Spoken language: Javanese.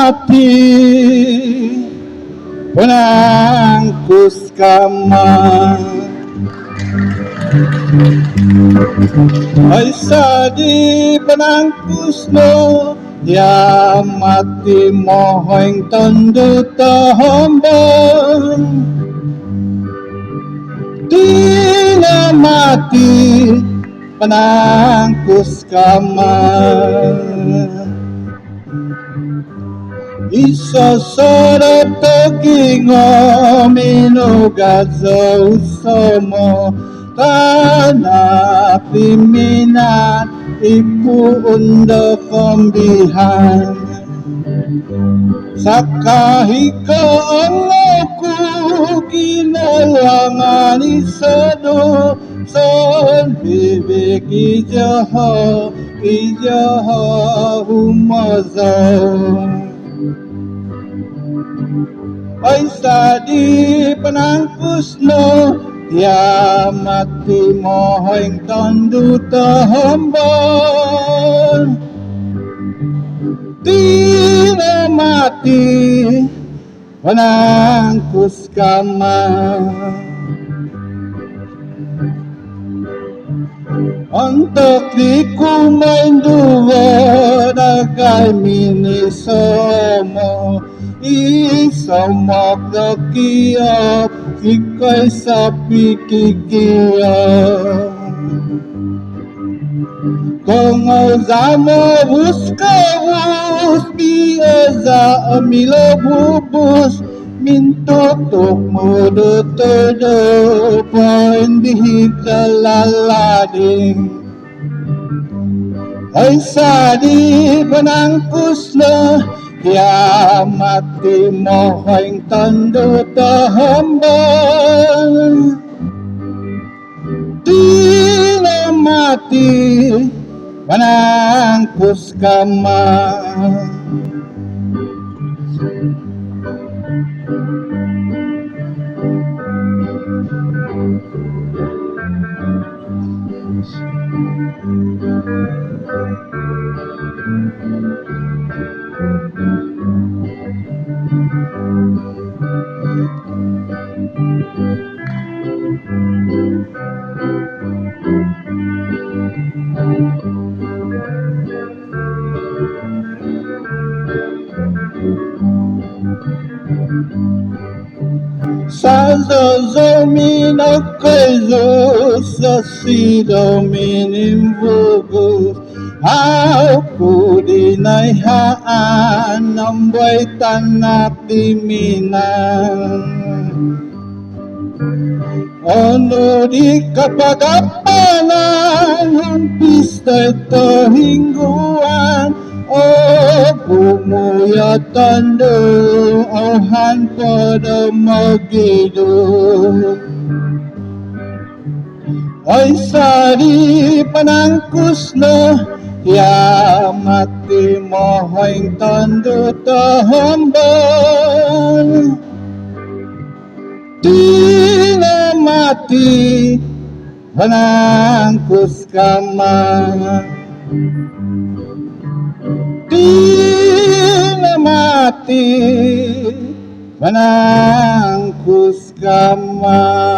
mati penangkus kamar ay sadi penangkusno ya mati moheng tondo tahambang tina mati penangkus kamar isa sorot togingo minugazo usomo tanah piminat ipu undo kombihan sakahika angoku kinalangan isado son bebek ijaho humazo ay sadi penangkusno ya mati moheng tondo tahambang tina mati penangkus kamar untuk dikumain dua nagai mini somo isomok dokiop ikoy sapi kikiop kongo zamo buskawus biasa amilo bubus mintutuk mudo todo poin dihita lalading ay sadi penangkus na ya mati moheng tondo tahambang tina mati penangkus kamar Sazo minokaizo sasido minimbugus aku dinaihaan namboy tanak diminan ono di kapagapanan humpis tayo hingguan o bumuya tando ohan pada magido ay sari penangkus na ya mati moheng tando tahambang tina mati penangkus kamar tina mati penangkus kamar